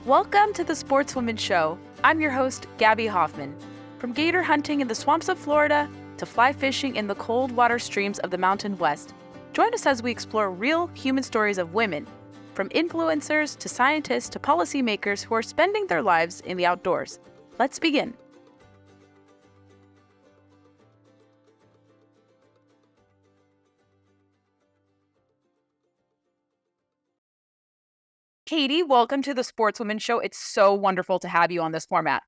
Welcome to the Sportswoman Show. I'm your host, Gabby Hoffman. From gator hunting in the swamps of Florida to fly fishing in the cold water streams of the Mountain West, join us as we explore real human stories of women, from influencers to scientists to policymakers who are spending their lives in the outdoors. Let's begin. Katie, welcome to the Sportswoman Show. It's so wonderful to have you on this format.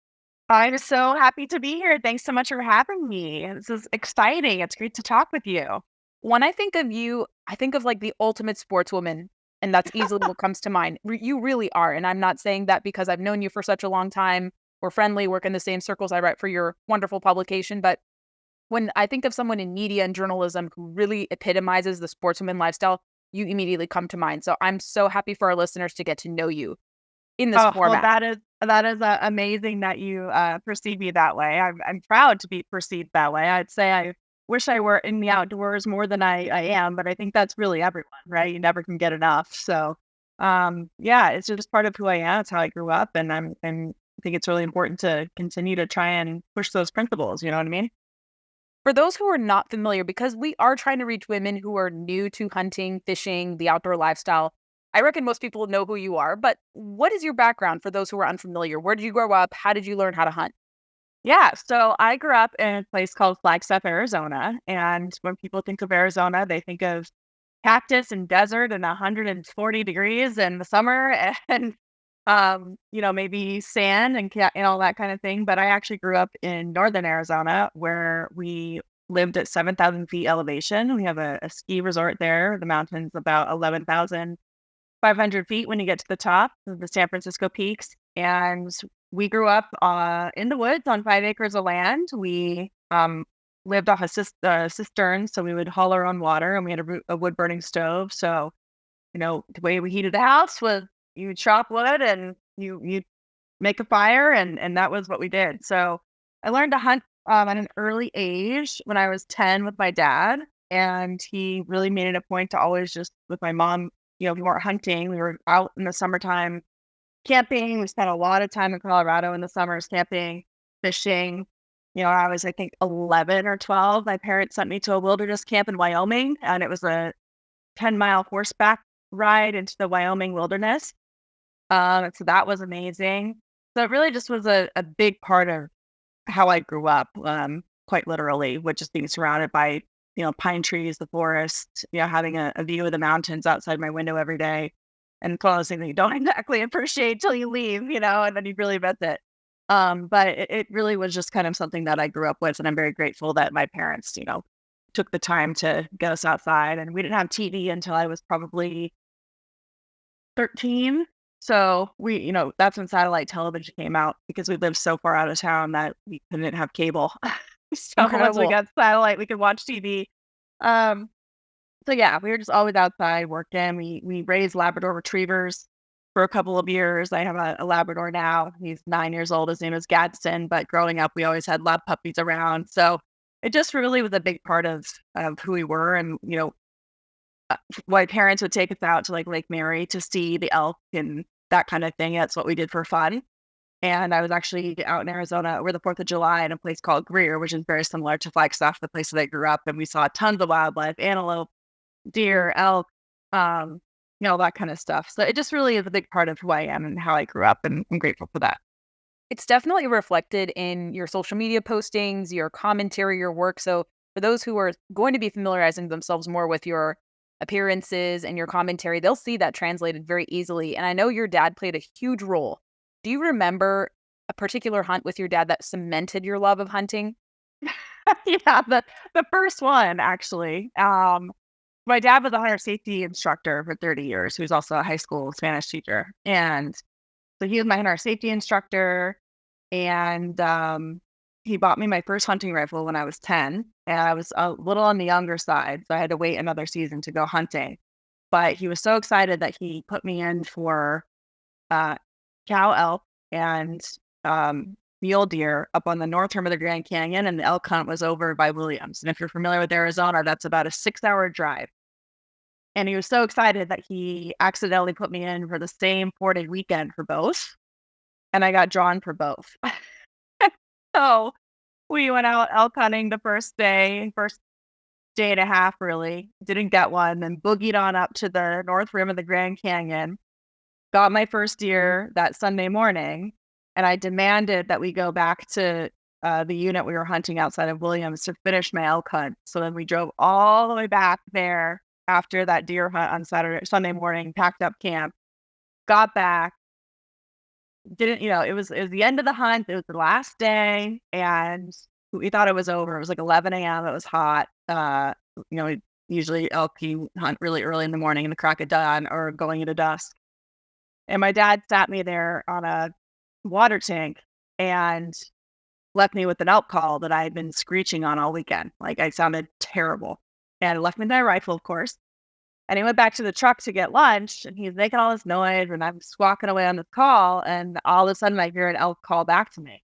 I'm so happy to be here. Thanks so much for having me. This is exciting. It's great to talk with you. When I think of you, I think of like the ultimate sportswoman, and that's easily what comes to mind. You really are. And I'm not saying that because I've known you for such a long time. We're friendly, work in the same circles. I write for your wonderful publication. But when I think of someone in media and journalism who really epitomizes the sportswoman lifestyle, you immediately come to mind. So I'm so happy for our listeners to get to know you in this Well, format. that is amazing that you perceive me that way. I'm proud to be perceived that way. I'd say I wish I were in the outdoors more than I am, but I think that's really everyone, right? You never can get enough. So, yeah, it's just part of who I am. It's how I grew up, and I think it's really important to continue to try and push those principles. You know what I mean? For those who are not familiar, because we are trying to reach women who are new to hunting, fishing, the outdoor lifestyle, I reckon most people know who you are, but what is your background for those who are unfamiliar? Where did you grow up? How did you learn how to hunt? Yeah, so I grew up in a place called Flagstaff, Arizona, and when people think of Arizona, they think of cactus and desert and 140 degrees in the summer and maybe sand and all that kind of thing. But I actually grew up in northern Arizona where we lived at 7,000 feet elevation. We have a ski resort there. The mountain's about 11,500 feet when you get to the top of the San Francisco peaks. And we grew up in the woods on 5 acres of land. We lived off a cistern, so we would haul our own water, and we had a wood burning stove. So, the way we heated the house was you would chop wood and you make a fire, and that was what we did. So I learned to hunt at an early age when I was 10 with my dad, and he really made it a point to always just with my mom. We weren't hunting; we were out in the summertime camping. We spent a lot of time in Colorado in the summers camping, fishing. I was, I think, 11 or 12. My parents sent me to a wilderness camp in Wyoming, and it was a 10-mile horseback ride into the Wyoming wilderness. So that was amazing. So it really just was a big part of how I grew up, quite literally, with just being surrounded by, pine trees, the forest, having a view of the mountains outside my window every day. And it's one of those things that you don't exactly appreciate till you leave, and then you really miss it. But it really was just kind of something that I grew up with. And I'm very grateful that my parents, took the time to get us outside. And we didn't have TV until I was probably 13. So that's when satellite television came out because we lived so far out of town that we couldn't have cable. So once we Incredible. got satellite, we could watch TV. Um, so yeah, we were just always outside working. We raised Labrador retrievers for a couple of years. I have a Labrador now. He's 9 years old. His name is Gadsden. But growing up, we always had lab puppies around. So it just really was a big part of who we were. And my parents would take us out to like Lake Mary to see the elk and that kind of thing. That's what we did for fun. And I was actually out in Arizona over the 4th of July in a place called Greer, which is very similar to Flagstaff, the place that I grew up. And we saw tons of wildlife, antelope, deer, elk, that kind of stuff. So it just really is a big part of who I am and how I grew up. And I'm grateful for that. It's definitely reflected in your social media postings, your commentary, your work. So for those who are going to be familiarizing themselves more with your appearances and your commentary, they'll see that translated very easily. And I know your dad played a huge role. Do you remember a particular hunt with your dad that cemented your love of hunting? Yeah, the first one actually. My dad was a hunter safety instructor for 30 years. He was also a high school Spanish teacher, and so he was my hunter safety instructor. And he bought me my first hunting rifle when I was 10, and I was a little on the younger side, so I had to wait another season to go hunting. But he was so excited that he put me in for uh, cow elk and mule deer up on the north rim of the Grand Canyon, and the elk hunt was over by Williams. And if you're familiar with Arizona, that's about a 6-hour drive. And he was so excited that he accidentally put me in for the same 4-day weekend for both. and I got drawn for both. So we went out elk hunting the first day and a half, really. Didn't get one, then boogied on up to the north rim of the Grand Canyon. Got my first deer that Sunday morning, and I demanded that we go back to the unit we were hunting outside of Williams to finish my elk hunt. So then we drove all the way back there after that deer hunt on Sunday morning, packed up camp, got back, didn't, it was the end of the hunt. It was the last day, and we thought it was over. It was like 11 a.m. It was hot. You know, usually elk you hunt really early in the morning in the crack of dawn or going into dusk. And my dad sat me there on a water tank and left me with an elk call that I had been screeching on all weekend. Like I sounded terrible. And left me with my rifle, of course. And he went back to the truck to get lunch, and he's making all this noise, and I'm squawking away on the call, and all of a sudden I hear an elk call back to me.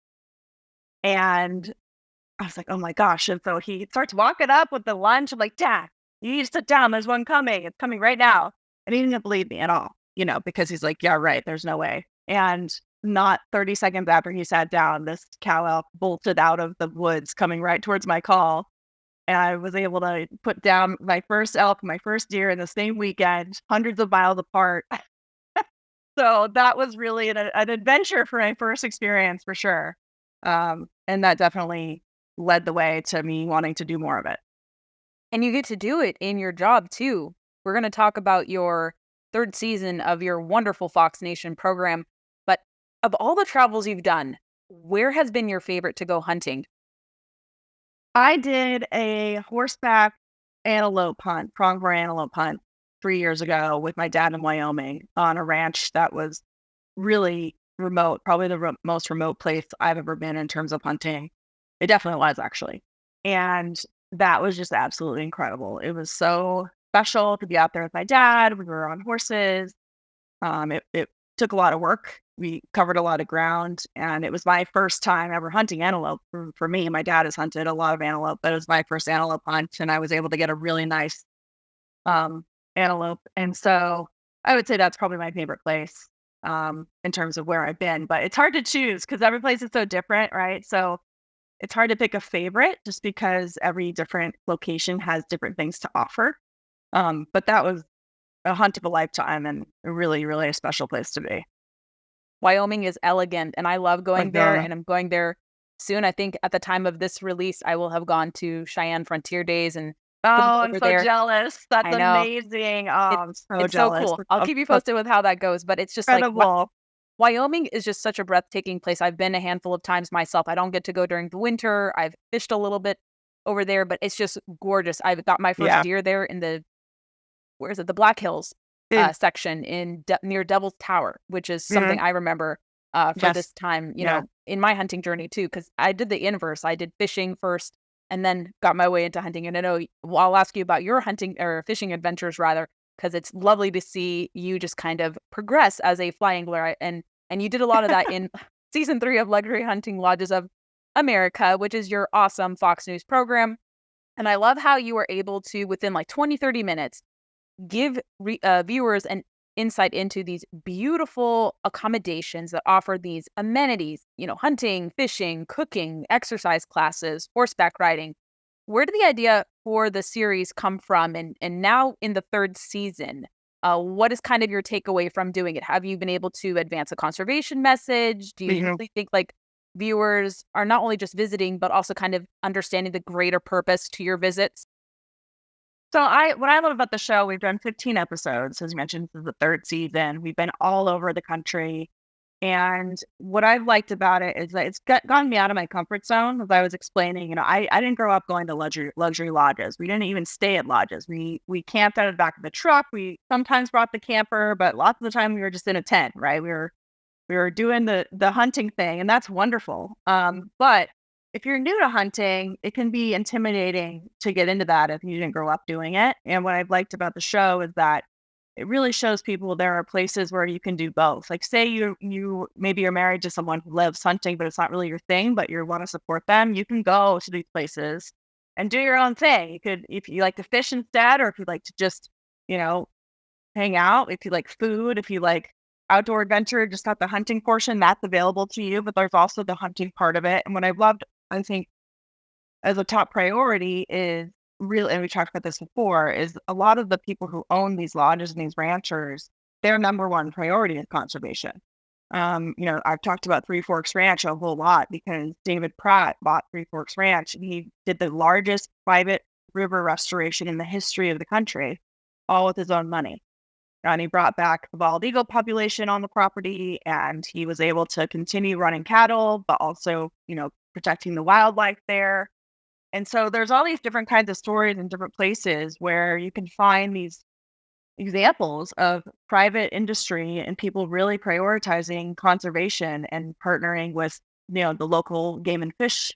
And I was like, oh my gosh. And so he starts walking up with the lunch. I'm like, Dad, you need to sit down. There's one coming. It's coming right now. And he didn't believe me at all, because he's like, yeah, right. There's no way. And not 30 seconds after he sat down, this cow elk bolted out of the woods coming right towards my call. And I was able to put down my first elk, my first deer in the same weekend, hundreds of miles apart. So that was really an adventure for my first experience for sure. And that definitely led the way to me wanting to do more of it. And you get to do it in your job too. We're going to talk about your third season of your wonderful Fox Nation program. But of all the travels you've done, where has been your favorite to go hunting? I did a horseback antelope hunt, pronghorn antelope hunt 3 years ago with my dad in Wyoming on a ranch that was really remote, probably the most remote place I've ever been in terms of hunting. It definitely was, actually. And that was just absolutely incredible. It was so special to be out there with my dad. We were on horses. It took a lot of work. We covered a lot of ground, and it was my first time ever hunting antelope for me. My dad has hunted a lot of antelope, but it was my first antelope hunt, and I was able to get a really nice antelope. And so I would say that's probably my favorite place in terms of where I've been. But it's hard to choose because every place is so different, right? So it's hard to pick a favorite just because every different location has different things to offer. But that was a hunt of a lifetime and really, really a special place to be. Wyoming is elegant, and I love going there, and I'm going there soon. I think at the time of this release, I will have gone to Cheyenne Frontier Days and oh, I'm so there. Jealous. That's amazing. Oh, I'm so jealous. So cool. I'll keep you posted with how that goes, but it's just incredible. Like Wyoming is just such a breathtaking place. I've been a handful of times myself. I don't get to go during the winter. I've fished a little bit over there, but it's just gorgeous. I've got my first deer there in the Black Hills section near Devil's Tower, which is something I remember for this time, you know, in my hunting journey too, because I did the inverse. I did fishing first and then got my way into hunting. And I know I'll ask you about your hunting or fishing adventures rather, because it's lovely to see you just kind of progress as a fly angler. And you did a lot of that in season 3 of Luxury Hunting Lodges of America, which is your awesome Fox News program. And I love how you were able to, within like 20, 30 minutes, give viewers an insight into these beautiful accommodations that offer these amenities, you know, hunting, fishing, cooking, exercise classes, horseback riding. Where did the idea for the series come from? And now in the third season, what is kind of your takeaway from doing it? Have you been able to advance a conservation message? Do you really think like viewers are not only just visiting, but also kind of understanding the greater purpose to your visits? So what I love about the show, we've done 15 episodes. As you mentioned, this is the third season. We've been all over the country. And what I've liked about it is that it's gotten me out of my comfort zone. As I was explaining, you know, I didn't grow up going to luxury lodges. We didn't even stay at lodges. We camped out of the back of the truck. We sometimes brought the camper, but lots of the time we were just in a tent, right? We were doing the hunting thing, and that's wonderful. But if you're new to hunting, it can be intimidating to get into that if you didn't grow up doing it. And what I've liked about the show is that it really shows people there are places where you can do both. Like say you maybe you're married to someone who loves hunting, but it's not really your thing, but you want to support them. You can go to these places and do your own thing. You could, if you like to fish instead, or if you like to just, you know, hang out, if you like food, if you like outdoor adventure, just got the hunting portion that's available to you, but there's also the hunting part of it. And what I've loved, I think, as a top priority is real, and we talked about this before, is a lot of the people who own these lodges and these ranchers, their number one priority is conservation. I've talked about Three Forks Ranch a whole lot because David Pratt bought Three Forks Ranch and he did the largest private river restoration in the history of the country, all with his own money. And he brought back the bald eagle population on the property, and he was able to continue running cattle, but also, protecting the wildlife there. And so there's all these different kinds of stories in different places where you can find these examples of private industry and people really prioritizing conservation and partnering with, the local game and fish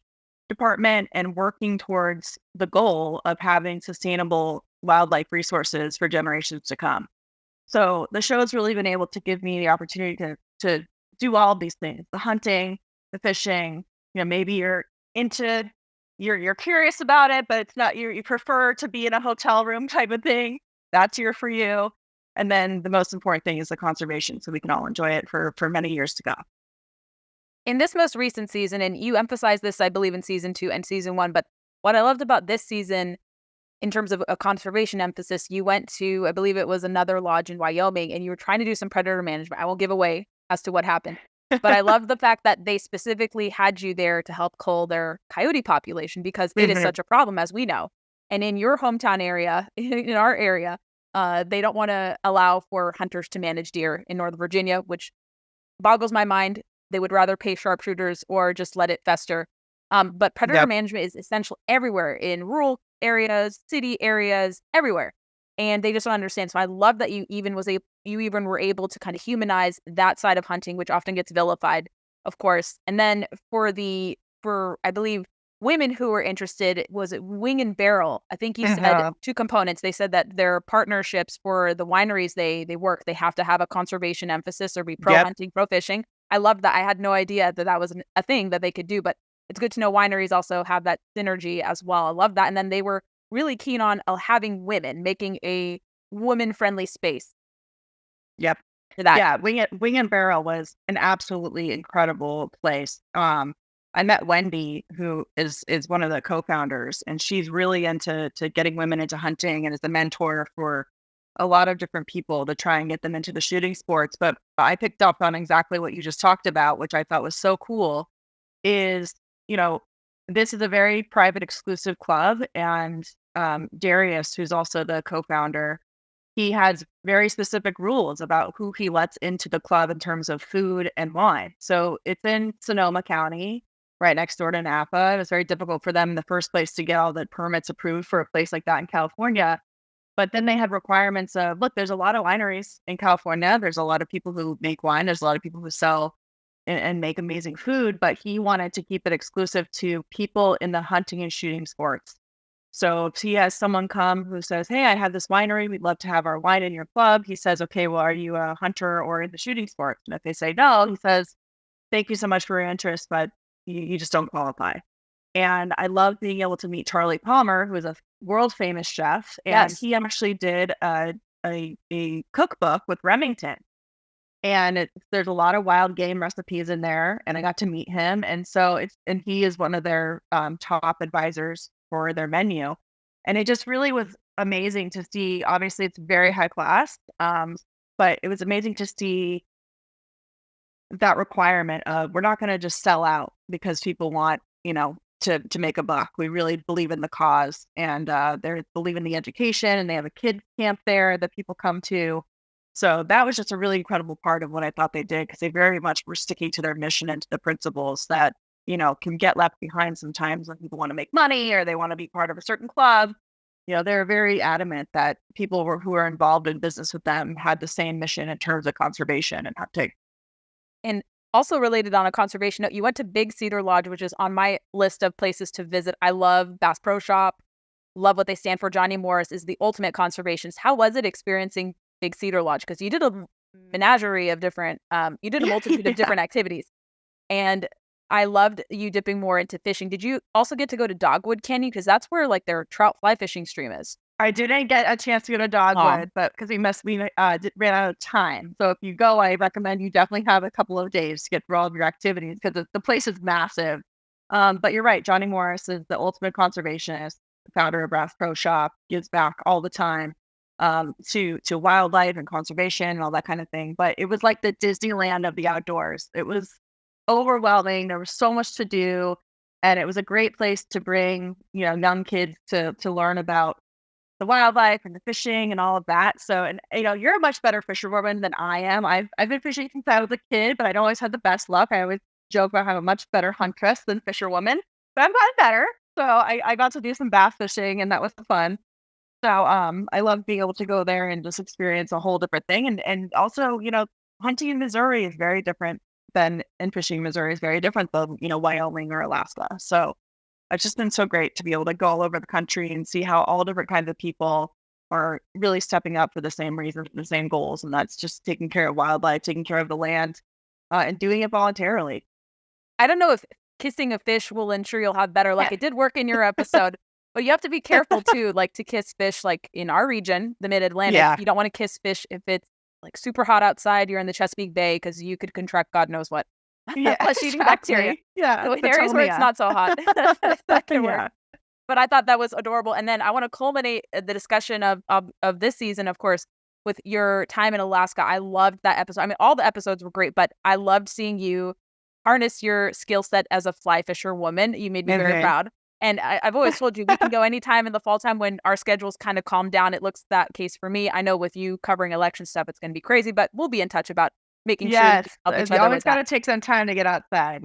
department and working towards the goal of having sustainable wildlife resources for generations to come. So the show's really been able to give me the opportunity to do all of these things, the hunting, the fishing, maybe you're curious about it, but it's not you prefer to be in a hotel room type of thing. That's here for you. And then the most important thing is the conservation, so we can all enjoy it for many years to go. In this most recent season, and you emphasized this, I believe, in season 2 and season 1, but what I loved about this season, in terms of a conservation emphasis, you went to, I believe it was another lodge in Wyoming, and you were trying to do some predator management. I won't give away as to what happened, but I love the fact that they specifically had you there to help cull their coyote population because it is such a problem, as we know. And in your hometown area, in our area, they don't want to allow for hunters to manage deer in Northern Virginia, which boggles my mind. They would rather pay sharpshooters or just let it fester. But predator management is essential everywhere, in rural areas, city areas, everywhere. And they just don't understand. So I love that you even were able to kind of humanize that side of hunting, which often gets vilified, of course. And then for I believe women who were interested, was it Wing and Barrel? I think you said 2 components. They said that their partnerships for the wineries they work, they have to have a conservation emphasis or be pro hunting, pro fishing. I love that. I had no idea that was a thing that they could do, but it's good to know wineries also have that synergy as well. I love that. And then they were really keen on having women, making a woman-friendly space. Yep. For that. Yeah, Wing and Barrel was an absolutely incredible place. I met Wendy, who is one of the co-founders, and she's really into getting women into hunting and is a mentor for a lot of different people to try and get them into the shooting sports. But I picked up on exactly what you just talked about, which I thought was so cool, is, this is a very private, exclusive club. And Darius, who's also the co-founder, he has very specific rules about who he lets into the club in terms of food and wine. So it's in Sonoma County, right next door to Napa. It was very difficult for them in the first place to get all the permits approved for a place like that in California. But then they had requirements of, look, there's a lot of wineries in California. There's a lot of people who make wine. There's a lot of people who sell and make amazing food. But he wanted to keep it exclusive to people in the hunting and shooting sports. So if he has someone come who says, hey, I have this winery, we'd love to have our wine in your club. He says, okay, well, are you a hunter or in the shooting sports? And if they say no, he says, thank you so much for your interest, but you just don't qualify. And I love being able to meet Charlie Palmer, who is a world famous chef. And he actually did a cookbook with Remington. And there's a lot of wild game recipes in there. And I got to meet him. And so he is one of their top advisors for their menu. And it just really was amazing to see. Obviously, it's very high class, but it was amazing to see that requirement of, we're not going to just sell out because people want, to make a buck. We really believe in the cause, and they believe in the education, and they have a kid camp there that people come to. So that was just a really incredible part of what I thought they did, because they very much were sticking to their mission and to the principles that, can get left behind sometimes when people want to make money or they want to be part of a certain club. They're very adamant that people who are involved in business with them had the same mission in terms of conservation and hunting. And also related on a conservation note, you went to Big Cedar Lodge, which is on my list of places to visit. I love Bass Pro Shop, love what they stand for. Johnny Morris is the ultimate conservationist. How was it experiencing Big Cedar Lodge? Because you did a menagerie of different, you did a multitude of different activities. And I loved you dipping more into fishing. Did you also get to go to Dogwood Canyon? Because that's where like their trout fly fishing stream is. I didn't get a chance to go to Oh, Dogwood, but because ran out of time. So if you go, I recommend you definitely have a couple of days to get through all of your activities because the place is massive. But you're right, Johnny Morris is the ultimate conservationist, founder of Bass Pro Shop, gives back all the time to wildlife and conservation and all that kind of thing. But it was like the Disneyland of the outdoors. It was overwhelming. There was so much to do, and it was a great place to bring young kids to learn about the wildlife and the fishing and all of that. So, and you're a much better fisherwoman than I am. I've been fishing since I was a kid, but I don't always had the best luck. I always joke about I'm a much better huntress than fisherwoman, but I'm gotten better. So I got to do some bass fishing, and that was fun. So I love being able to go there and just experience a whole different thing. And also, hunting in Missouri is very different and fishing in Missouri is very different than, Wyoming or Alaska. So it's just been so great to be able to go all over the country and see how all different kinds of people are really stepping up for the same reasons, the same goals. And that's just taking care of wildlife, taking care of the land, and doing it voluntarily. I don't know if kissing a fish will ensure you'll have better luck. It did work in your episode, but you have to be careful too, like to kiss fish, like in our region, the Mid-Atlantic. Yeah. You don't want to kiss fish if it's like super hot outside. You're in the Chesapeake Bay because you could contract God knows what. Yeah, Flesh-eating bacteria. Yeah, So in areas where it's not so hot, that can work. But I thought that was adorable. And then I want to culminate the discussion of this season, of course, with your time in Alaska. I loved that episode. I mean, all the episodes were great, but I loved seeing you harness your skill set as a fly fisher woman. You made me very proud. And I've always told you we can go anytime in the fall time when our schedules kind of calm down. It looks that case for me. I know with you covering election stuff, it's going to be crazy, but we'll be in touch about making sure we help each other. You always got to take some time to get outside,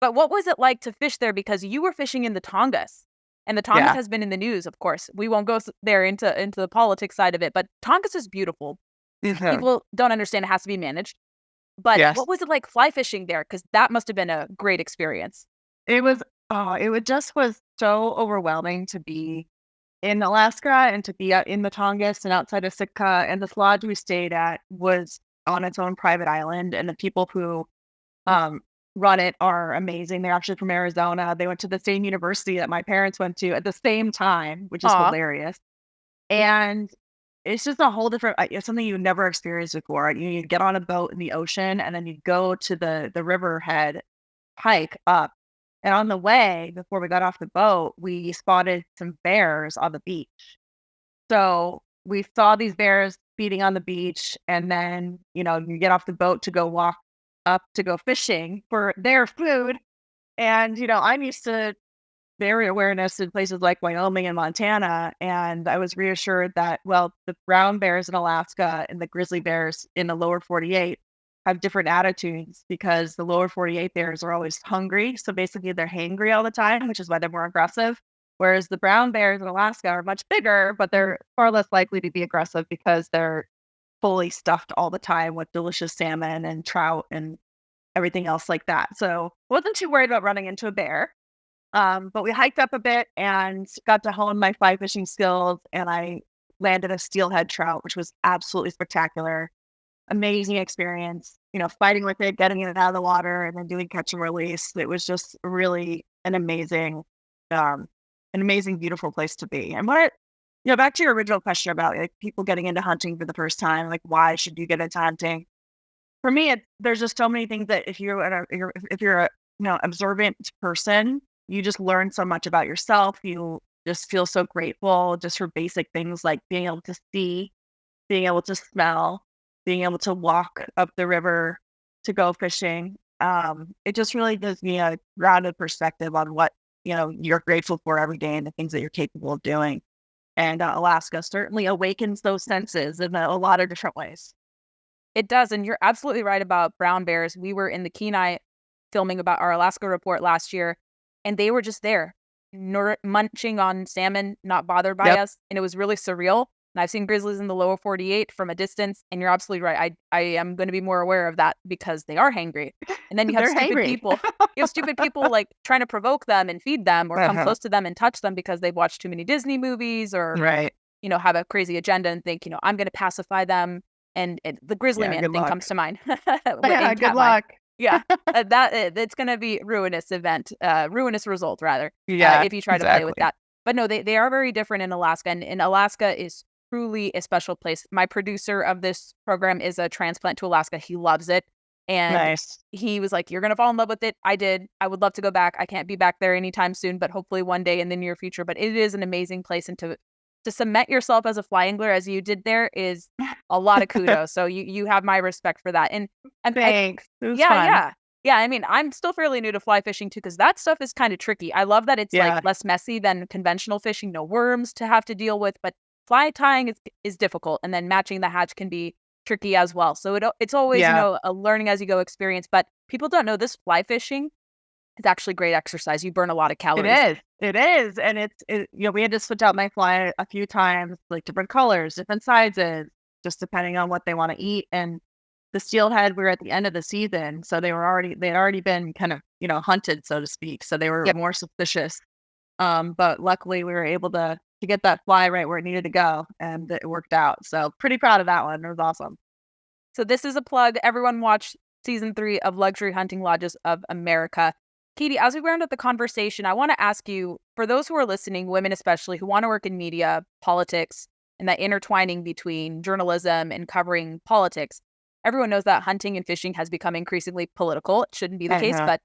But what was it like to fish there? Because you were fishing in the Tongass, and the Tongass has been in the news, of course. We won't go there into the politics side of it, but Tongass is beautiful. People don't understand it has to be managed. But what was it like fly fishing there? Because that must have been a great experience. It was, just was so overwhelming to be in Alaska and to be out in the Tongass and outside of Sitka. And this lodge we stayed at was on its own private island. And the people who run it are amazing. They're actually from Arizona. They went to the same university that my parents went to at the same time, which is hilarious. And it's just a whole different, it's something you've never experienced before. You get on a boat in the ocean, and then you go to the riverhead, hike up. And on the way, before we got off the boat, we spotted some bears on the beach. So we saw these bears feeding on the beach, and then, you get off the boat to go walk up to go fishing for their food. And, I'm used to berry awareness in places like Wyoming and Montana. And I was reassured that, well, the brown bears in Alaska and the grizzly bears in the lower 48 have different attitudes because the lower 48 bears are always hungry. So basically they're hangry all the time, which is why they're more aggressive. Whereas the brown bears in Alaska are much bigger, but they're far less likely to be aggressive because they're fully stuffed all the time with delicious salmon and trout and everything else like that. So wasn't too worried about running into a bear. But we hiked up a bit and got to hone my fly fishing skills, and I landed a steelhead trout, which was absolutely spectacular. Amazing experience, fighting with it, getting it out of the water, and then doing catch and release. It was just really an amazing, beautiful place to be. And back to your original question about like people getting into hunting for the first time, like why should you get into hunting? For me, there's just so many things that if you're a observant person, you just learn so much about yourself. You just feel so grateful just for basic things like being able to see, being able to smell, being able to walk up the river to go fishing. It just really gives me a grounded perspective on what, you're grateful for every day and the things that you're capable of doing. And Alaska certainly awakens those senses in a lot of different ways. It does. And you're absolutely right about brown bears. We were in the Kenai filming about our Alaska report last year, and they were just there, munching on salmon, not bothered by us. And it was really surreal. And I've seen grizzlies in the lower 48 from a distance. And you're absolutely right. I am going to be more aware of that because they are hangry. And then you have stupid people. You have stupid people like trying to provoke them and feed them or come close to them and touch them because they've watched too many Disney movies or, have a crazy agenda and think, I'm going to pacify them. And the grizzly man thing comes to mind. Good luck. It's going to be ruinous ruinous result rather. If you try to play with that. But no, they are very different in Alaska, and Alaska is truly a special place. My producer of this program is a transplant to Alaska. He loves it, and Nice. he was like, "You're gonna fall in love with it." I did. I would love to go back. I can't be back there anytime soon, but hopefully one day in the near future. But it is an amazing place, and to cement yourself as a fly angler as you did there is a lot of kudos. So you have my respect for that. And I Thanks. It was yeah, fun. yeah. Yeah, I mean, I'm still fairly new to fly fishing too, because that stuff is kind of tricky. I love that it's like Yeah, less messy than conventional fishing, no worms to have to deal with, but fly tying is difficult, and then matching the hatch can be tricky as well. So it's always, yeah. a learning as you go experience, but people don't know this fly fishing is actually great exercise. You burn a lot of It calories. is. It is, and we had to switch out my fly a few times, like different colors, different sizes, just depending on what they want to eat. And the steelhead, we were at the end of the season, so they had already been kind of hunted, so to speak. So they were Yep. more suspicious. But luckily, we were able to get that fly right where it needed to go, and it worked out. So pretty proud of that one. It was awesome. So this is a plug. Everyone watch season 3 of Luxury Hunting Lodges of America. Katie, as we round up the conversation, I want to ask you, for those who are listening, women especially, who want to work in media, politics, and that intertwining between journalism and covering politics, everyone knows that hunting and fishing has become increasingly political. It shouldn't be the I case, know. but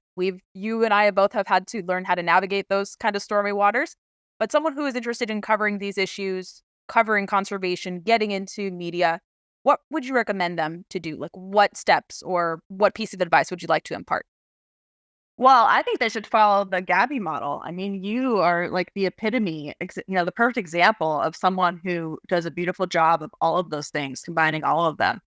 you and I both have had to learn how to navigate those kind of stormy waters. But someone who is interested in covering these issues, covering conservation, getting into media, what would you recommend them to do? Like, what steps or what piece of advice would you like to impart? Well, I think they should follow the Gabby model. I mean, you are like the epitome, the perfect example of someone who does a beautiful job of all of those things, combining all of them.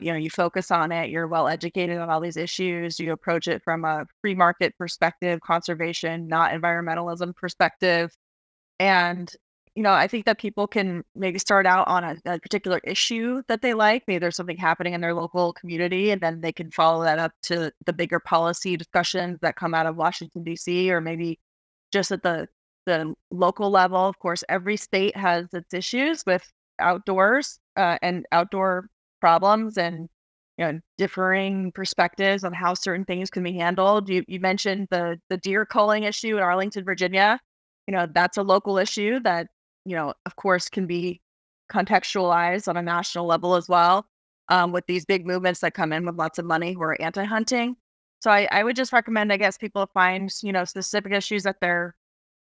You focus on it, you're well educated on all these issues, you approach it from a free market perspective, conservation, not environmentalism perspective. And, I think that people can maybe start out on a particular issue that they like. Maybe there's something happening in their local community, and then they can follow that up to the bigger policy discussions that come out of Washington, D.C., or maybe just at the local level. Of course, every state has its issues with outdoors and outdoor problems, and differing perspectives on how certain things can be handled. You mentioned the deer culling issue in Arlington, Virginia. That's a local issue that, of course, can be contextualized on a national level as well, with these big movements that come in with lots of money who are anti-hunting. So I would just recommend, I guess, people find, specific issues that they're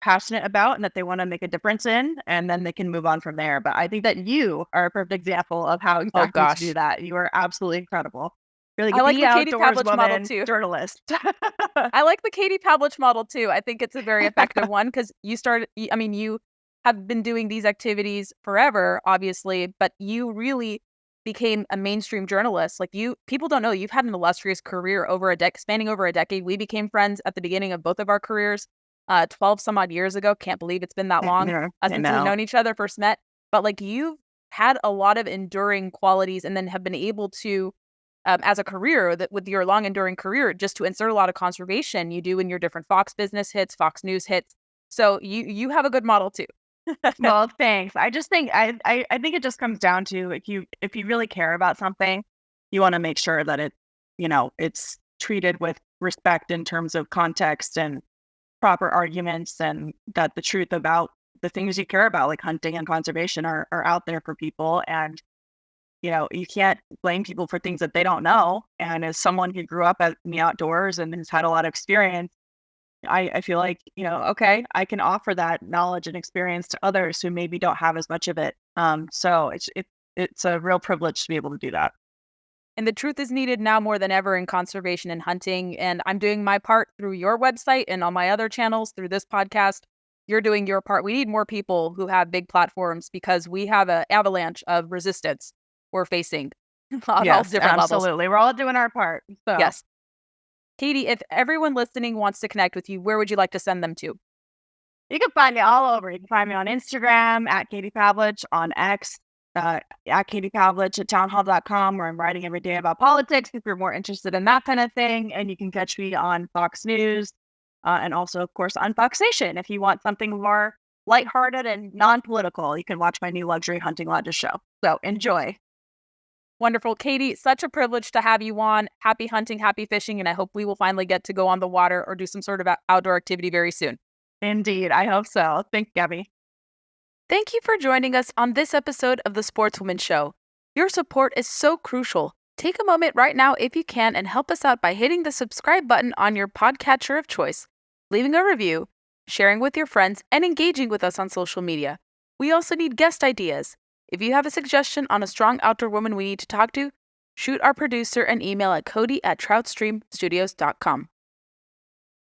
passionate about and that they want to make a difference in, and then they can move on from there. But I think that you are a perfect example of how Oh exactly to do gosh. that. You are absolutely incredible. You're I like like the the Katie outdoors Pavlich model woman too. journalist. I like the Katie Pavlich model too. I think it's a very effective one because I mean, you have been doing these activities forever, obviously, but you really became a mainstream journalist. Like people don't know you've had an illustrious career spanning over a decade. We became friends at the beginning of both of our careers, 12 some odd years ago. Can't believe it's been that long I since we've know. known each other, first met. But like you've had a lot of enduring qualities and then have been able to as a career that with your long enduring career, just to insert a lot of conservation, you do in your different Fox business hits, Fox News hits. So you have a good model too. Well, thanks. I just think I think it just comes down to if you really care about something, you want to make sure that it's treated with respect in terms of context and proper arguments, and that the truth about the things you care about, like hunting and conservation, are out there for people. And you can't blame people for things that they don't know. And as someone who grew up in the outdoors and has had a lot of experience, I feel like, okay, I can offer that knowledge and experience to others who maybe don't have as much of it. So it's a real privilege to be able to do that. And the truth is needed now more than ever in conservation and hunting. And I'm doing my part through your website and on my other channels through this podcast. You're doing your part. We need more people who have big platforms because we have an avalanche of resistance we're facing on all Yes, different levels. absolutely. We're all doing our part. So Yes. Katie, if everyone listening wants to connect with you, where would you like to send them to? you can find me all over. You can find me on Instagram at Katie Pavlich, on X, at Katie Pavlich at townhall.com, where I'm writing every day about politics if you're more interested in that kind of thing. And you can catch me on Fox News, and also, of course, on Fox Nation. If you want something more lighthearted and non-political, you can watch my new Luxury Hunting Lodges show. So enjoy. Wonderful. Katie, such a privilege to have you on. Happy hunting, happy fishing, and I hope we will finally get to go on the water or do some sort of outdoor activity very soon. Indeed. I hope so. Thanks, Gabby. Thank you for joining us on this episode of The Sportswoman Show. Your support is so crucial. Take a moment right now if you can and help us out by hitting the subscribe button on your podcatcher of choice, leaving a review, sharing with your friends, and engaging with us on social media. We also need guest ideas. If you have a suggestion on a strong outdoor woman we need to talk to, shoot our producer an email at cody@troutstreamstudios.com.